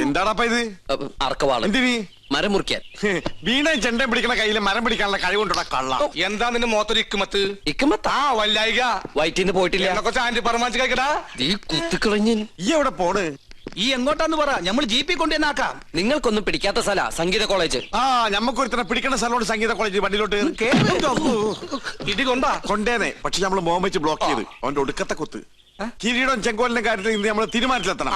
എന്താടാ ഇത്? അറക്കവാള്. എന്തിനി? മരം മുറിക്കാൻ. വീണയും ചെണ്ടയും പിടിക്കണ കയ്യില് മരം പിടിക്കാനുള്ള കഴിവുണ്ടോടാ കള്ള. എന്താ നിന്റെ മോത്തൊരു ഇക്കുമത്ത്? ഇക്കുമത്താ? വല്ലായിക വയറ്റിന്ന് പോയിട്ടില്ല. കൊച്ചു ആന്റി പറമാച്ച് കഴിക്കടാ. ഈ കുത്തിക്കളഞ്ഞ് ഈ എവിടെ പോണ്? ഈ എങ്ങോട്ടാന്ന് പറ, നമ്മൾ ജീപ്പി കൊണ്ടുവന്നാക്കാം. നിങ്ങൾക്കൊന്നും പിടിക്കാത്ത സ്ഥല സംഗീത കോളേജ്. ഞമ്മക്കൊരുത്തനെ പിടിക്കണ സ്ഥലമുണ്ട് സംഗീത കോളേജ്. വണ്ടിയിലോട്ട് ഇടി കൊണ്ടാ കൊണ്ടേനെ. പക്ഷെ നമ്മള് മോഹം വെച്ച് ബ്ലോക്ക് ചെയ്ത് അവന്റെ ഒടുക്കത്തെ കുത്ത്. കിരീടം ചെങ്കോലിന്റെ കാര്യത്തിൽ ഇന്ന് നമ്മള് തീരുമാനത്തിലെത്തണം.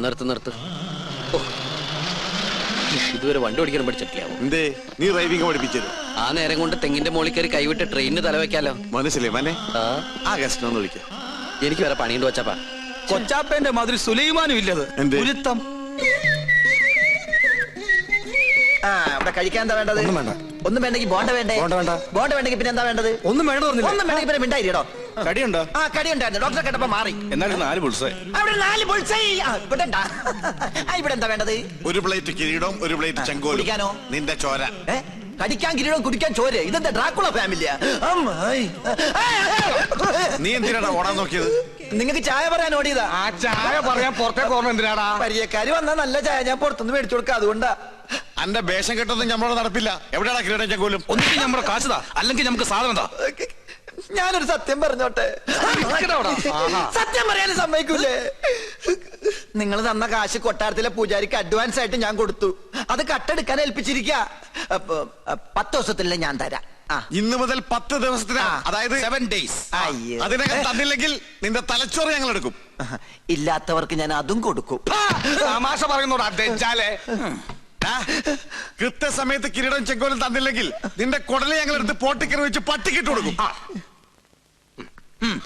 നിർത്ത്. ഇതുവരെ വണ്ടി ഓടിക്കാൻ പഠിച്ചിട്ടില്ല. എന്തേ നീ ഡ്രൈവിംഗ് പഠിപ്പിച്ചത്? ആ നേരം കൊണ്ട് തെങ്ങിന്റെ മോളിൽ കയറി കൈവിട്ട് ട്രെയിനിന് തലവെക്കാലോ. മനസ്സിലേ മനെ? ആ ഗസ്റ്റൊന്ന് വിളിക്കാം. എനിക്ക് വരെ പണിയുണ്ട് കൊച്ചാപ്പാ. കൊച്ചാപ്പന്റെ മാതിരി സുലൈമാനും ഇല്ലത്. ഗുരുത്തം. ഇവിടെ കഴിക്കാൻ എന്താ വേണ്ടത്? ഒന്നും വേണ്ടെങ്കിൽ ബോണ്ട വേണ്ടേ? ബോണ്ട വേണ്ടെങ്കിൽ പിന്നെ എന്താ വേണ്ടത്? ഒന്നും വേണ്ടെങ്കിൽ പിന്നെ മിണ്ടായിട്ടോ. കടിയുണ്ടോ? കടി ഉണ്ടായിരുന്നു. ഡോക്ടറെ കേട്ടപ്പോ മാറി. എന്നാലും 4 ബുൾസൈ. അവിടെ 4 ബുൾസൈ. ഇവിടെ എന്താ വേണ്ടത്? ഒരു പ്ലേറ്റ് കിരീടം, ഒരു പ്ലേറ്റ് ചെങ്കോൽ. കുടിക്കാനോ? നിന്റെ ചോര. കടിക്കാൻ കിരീടം, കുടിക്കാൻ ചോര. ഇതെന്താ ഡ്രാക്കുള ഫാമിലിയാ? നീ എന്തിനാടാ ഓടാൻ നോക്കിയത്? നിങ്ങൾക്ക് ചായ പറയാൻ ഓടിയതാ. ആ ചായ പറയാൻ പുറത്തേക്ക് ഓർമ്മ എന്തിനാടാ? പരിചയക്കാര് വന്നാ നല്ല ചായ ഞാൻ പുറത്തുനിന്ന് മേടിച്ചു കൊടുക്കാം, അതുകൊണ്ടാ. അന്റെ വേഷം കെട്ടൊന്നും നമ്മളോട് നടപ്പില്ല. എവിടെയാണ് കിരീടം ചെങ്കോലും? ഒന്നിനും നമ്മുടെ കാശുതാ, അല്ലെങ്കിൽ നമുക്ക് സാധനം. ഞാനൊരു സത്യം പറഞ്ഞോട്ടെ? സത്യം പറയാനും സമ്മതിക്കൂലേ? നിങ്ങൾ തന്ന കാശ് കൊട്ടാരത്തിലെ പൂജാരിക്ക് അഡ്വാൻസ് ആയിട്ട് ഞാൻ കൊടുത്തു. അത് കട്ടെടുക്കാൻ ഏൽപ്പിച്ചിരിക്ക. 10 ദിവസത്തിലെ ഞാൻ തരാം. ഇന്ന് മുതൽ 10 ദിവസത്തിന്, അതായത് 7 days. അതിനകം തന്നില്ലെങ്കിൽ നിന്റെ തലച്ചോറ് ഞങ്ങൾ എടുക്കും. ഇല്ലാത്തവർക്ക് ഞാൻ അതും കൊടുക്കും. തമാശ പറയുന്നോടാ തെച്ചാലേ. കൃത്യസമയത്ത് കിരീടം ചെങ്കോലും തന്നില്ലെങ്കിൽ നിന്റെ കുടലെ ഞങ്ങൾ എടുത്ത് പോട്ടിക്കറി വെച്ച് പട്ടിക്കിട്ട് കൊടുക്കും.